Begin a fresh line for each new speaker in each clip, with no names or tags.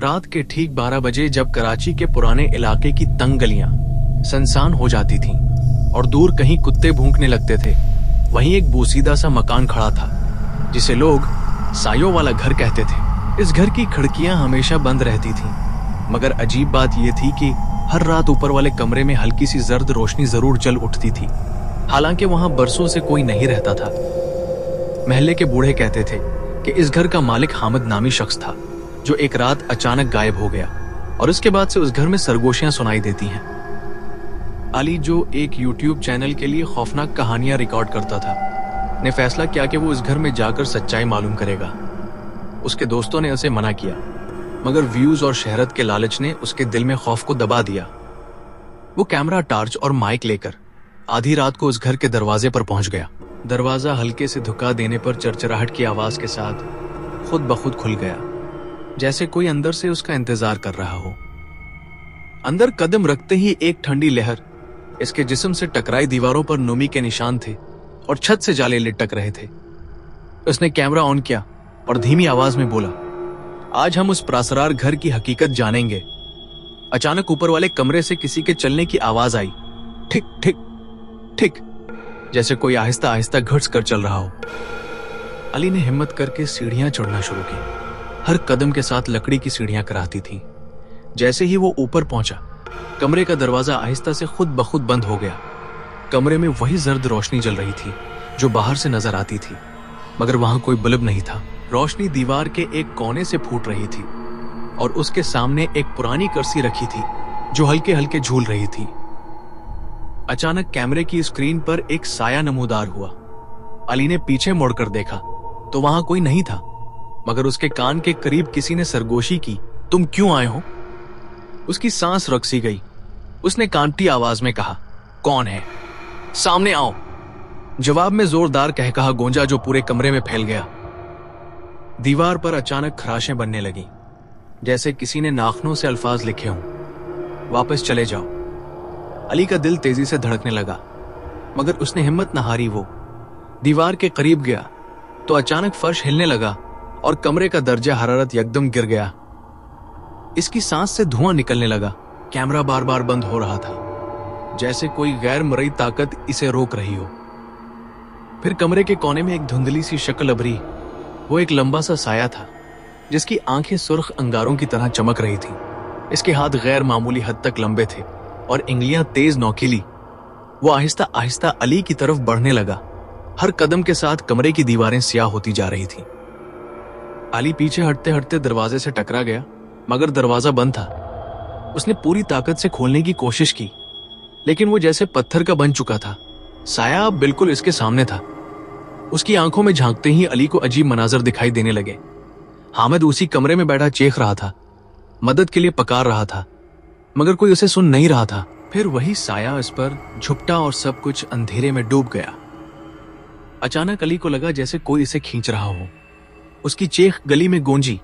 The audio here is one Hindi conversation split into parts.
रात के ठीक 12 बजे जब कराची के पुराने इलाके की तंग गलियां सुनसान हो जाती थीं और दूर कहीं कुत्ते भौंकने लगते थे, वहीं एक बोसीदा सा मकान खड़ा था जिसे लोग सायों वाला घर कहते थे। इस घर की खिड़कियां हमेशा बंद रहती थीं, मगर अजीब बात यह थी कि हर रात ऊपर वाले कमरे में हल्की सी जर्द रोशनी जरूर जल उठती थी, हालांकि वहां बरसों से कोई नहीं रहता था। महल्ले के बूढ़े कहते थे कि इस घर का मालिक हामिद नामी शख्स था जो एक रात अचानक गायब हो गया और उसके बाद से उस घर में सरगोशियां सुनाई देती हैं। अली, जो एक यूट्यूब चैनल के लिए खौफनाक कहानियां रिकॉर्ड करता था, ने फैसला किया कि वो इस घर में जाकर सच्चाई मालूम करेगा। उसके दोस्तों ने उसे मना किया, मगर व्यूज और शहरत के लालच ने उसके दिल में खौफ को दबा दिया। वो कैमरा, टार्च और माइक लेकर आधी रात को उस घर के दरवाजे पर पहुंच गया। दरवाजा हल्के से धुका देने पर चरचराहट की आवाज के साथ खुद ब खुद खुल गया, जैसे कोई अंदर से उसका इंतजार कर रहा हो। अंदर कदम रखते ही एक ठंडी लहर इसके जिस्म से टकराई। दीवारों पर नमी के निशान थे और छत से जाले लिटक रहे थे। उसने कैमरा ऑन किया और धीमी आवाज में बोला, आज हम उस प्रासरार घर की हकीकत जानेंगे। अचानक ऊपर वाले कमरे से किसी के चलने की आवाज आई, ठिक ठिक ठिक, जैसे कोई आहिस्ता आहिस्ता घुस कर चल रहा हो। अली ने हिम्मत करके सीढ़ियां चढ़ना शुरू की। हर कदम के साथ लकड़ी की सीढ़ियां कराहती थीं। जैसे ही वो ऊपर पहुंचा, कमरे का दरवाजा आहिस्ता से खुद ब खुद बंद हो गया। कमरे में वही जर्द रोशनी जल रही थी जो बाहर से नजर आती थी, मगर वहां कोई बल्ब नहीं था। रोशनी दीवार के एक कोने से फूट रही थी और उसके सामने एक पुरानी कुर्सी रखी थी जो हल्के हल्के झूल रही थी। अचानक कैमरे की स्क्रीन पर एक साया नमूदार हुआ। अली ने पीछे मुड़कर देखा तो वहां कोई नहीं था, मगर उसके कान के करीब किसी ने सरगोशी की, तुम क्यों आए हो? उसकी सांस रुक सी गई। उसने कांपती आवाज में कहा, कौन है? सामने आओ। जवाब में जोरदार कहकहा गूंजा जो पूरे कमरे में फैल गया। दीवार पर अचानक खराशें बनने लगी, जैसे किसी ने नाखूनों से अल्फाज लिखे हों, वापस चले जाओ। अली का दिल तेजी से धड़कने लगा, मगर उसने हिम्मत न हारी। वो दीवार के करीब गया तो अचानक फर्श हिलने लगा और कमरे का दर्जा हरारत यकदम गिर गया। इसकी सांस से धुआं निकलने लगा। कैमरा बार बार बंद हो रहा था, जैसे कोई गैर मरई ताकत इसे रोक रही हो। फिर कमरे के कोने में एक धुंधली सी शक्ल उभरी। वो एक लंबा सा साया था जिसकी आंखें सुर्ख अंगारों की तरह चमक रही थी। इसके हाथ गैर मामूली हद तक लंबे थे और इंगलियां तेज नोकीली। वो आहिस्ता आहिस्ता अली की तरफ बढ़ने लगा। हर कदम के साथ कमरे की दीवारें स्याह होती जा रही थी। अली पीछे हटते हटते दरवाजे से टकरा गया, मगर दरवाजा बंद था। उसने पूरी ताकत से खोलने की कोशिश की, लेकिन वो जैसे पत्थर का बन चुका था। साया अब बिल्कुल इसके सामने था। उसकी आंखों में झांकते ही अली को अजीब मनाजर दिखाई देने लगे। हामिद उसी कमरे में बैठा चीख रहा था, मदद के लिए पुकार रहा था, मगर कोई उसे सुन नहीं रहा था। फिर वही साया इस पर झुपटा और सब कुछ अंधेरे में डूब गया। अचानक अली को लगा जैसे कोई इसे खींच रहा हो। उसकी चीख गली में गूंजी,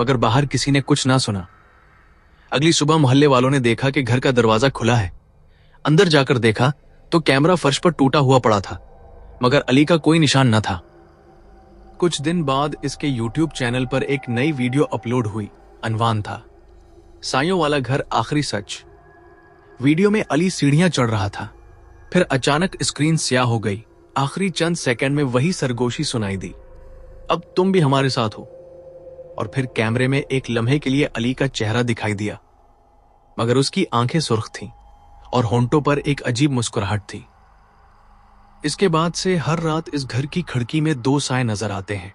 मगर बाहर किसी ने कुछ ना सुना। अगली सुबह मोहल्ले वालों ने देखा कि घर का दरवाजा खुला है। अंदर जाकर देखा तो कैमरा फर्श पर टूटा हुआ पड़ा था, मगर अली का कोई निशान न था। कुछ दिन बाद इसके यूट्यूब चैनल पर एक नई वीडियो अपलोड हुई। अनवान था, सायों वाला घर आखिरी सच। वीडियो में अली सीढ़ियां चढ़ रहा था। फिर अचानक स्क्रीन स्याह हो गई। आखिरी चंद सेकंड में वही सरगोशी सुनाई दी, अब तुम भी हमारे साथ हो। और फिर कैमरे में एक लम्हे के लिए अली का चेहरा दिखाई दिया, मगर उसकी आंखें सुर्ख थीं और होंठों पर एक अजीब मुस्कुराहट थी। इसके बाद से हर रात इस घर की खिड़की में दो साए नजर आते हैं,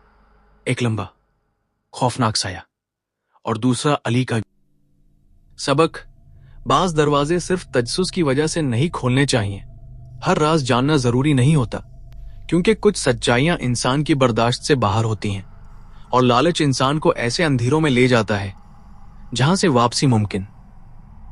एक लंबा खौफनाक साया और दूसरा अली का। सबक, बाज दरवाजे सिर्फ तजस्सुस की वजह से नहीं खोलने चाहिए। हर राज जानना जरूरी नहीं होता, क्योंकि कुछ सच्चाइयां इंसान की बर्दाश्त से बाहर होती हैं और लालच इंसान को ऐसे अंधेरों में ले जाता है जहां से वापसी मुमकिन